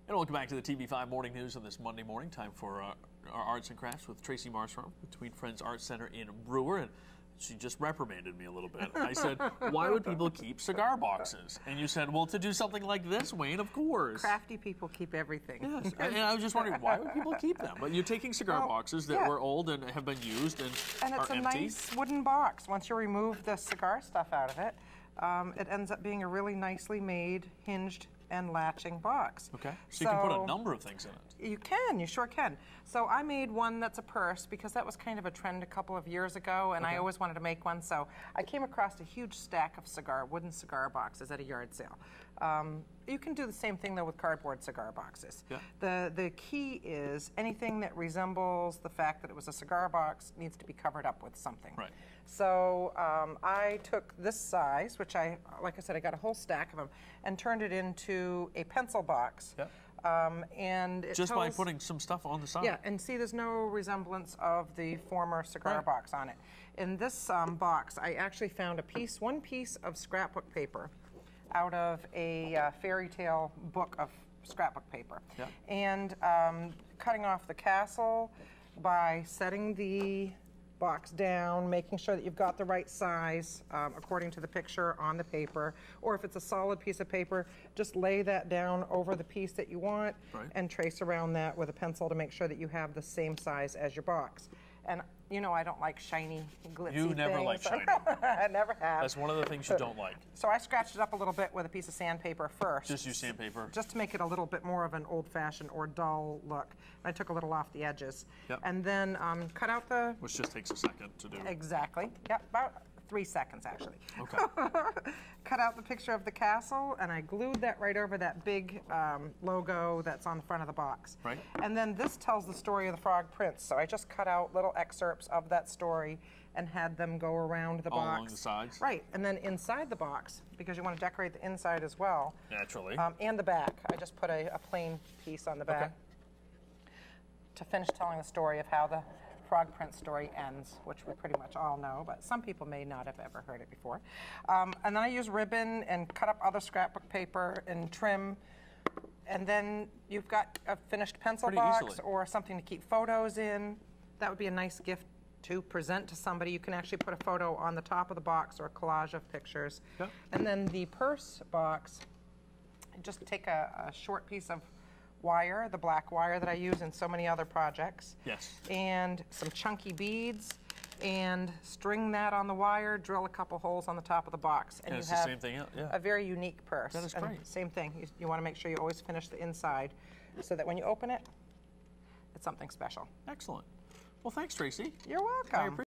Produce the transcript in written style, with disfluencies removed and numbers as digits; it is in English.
And welcome back to the TV5 Morning News on this Monday morning. Time for our Arts and Crafts with Tracy Marstrom, Between Friends Art Center in Brewer. And she just reprimanded me a little bit. I said, why would people keep cigar boxes? And you said, well, to do something like this, Wayne, of course. Crafty people keep everything. Yes, and I was just wondering, why would people keep them? But you're taking cigar boxes that were old and have been used and it's are a empty. nice wooden box. Once you remove the cigar stuff out of it, it ends up being a really nicely made, hinged and latching box. Okay, so you can put a number of things in it. You can, you sure can. So I made one that's a purse because that was kind of a trend a couple of years ago, and I always wanted to make one. So I came across a huge stack of wooden cigar boxes at a yard sale. You can do the same thing though with cardboard cigar boxes. Yeah. The key is anything that resembles the fact that it was a cigar box needs to be covered up with something. Right. So I took this size, which like I said, I got a whole stack of them, and turned it into a pencil box. Yep. And it just by putting some stuff on the side. Yeah, and see, there's no resemblance of the former cigar box on it. In this box, I actually found one piece of scrapbook paper out of a fairy tale book of scrapbook paper. Yeah. And cutting off the castle by setting the box down, making sure that you've got the right size according to the picture on the paper, or if it's a solid piece of paper, just lay that down over the piece that you want and trace around that with a pencil to make sure that you have the same size as your box. And you know I don't like shiny, glitzy things. You never like shiny. I never have. That's one of the things you don't like. So I scratched it up a little bit with a piece of sandpaper first. Just use sandpaper? Just to make it a little bit more of an old-fashioned or dull look. I took a little off the edges. Yep. And then cut out the... Which just takes a second to do. Exactly. Yep, about 3 seconds actually. Okay. Cut out the picture of the castle, and I glued that right over that big logo that's on the front of the box. Right. And then this tells the story of the Frog Prince, so I just cut out little excerpts of that story and had them go around the box. All along the sides? Right, and then inside the box, because you want to decorate the inside as well. Naturally. And the back. I just put a plain piece on the back to finish telling the story of how the Frog Prince story ends, which we pretty much all know, but some people may not have ever heard it before. And then I use ribbon and cut up other scrapbook paper and trim, and then you've got a finished pencil box or something to keep photos in. That would be a nice gift to present to somebody. You can actually put a photo on the top of the box or a collage of pictures. Yep. And then the purse box, just take a short piece of wire, the black wire that I use in so many other projects. Yes. And some chunky beads, and string that on the wire, drill a couple holes on the top of the box. And it's you have the same thing, a very unique purse. That is great. Same thing. You want to make sure you always finish the inside so that when you open it, it's something special. Excellent. Well, thanks, Tracy. You're welcome.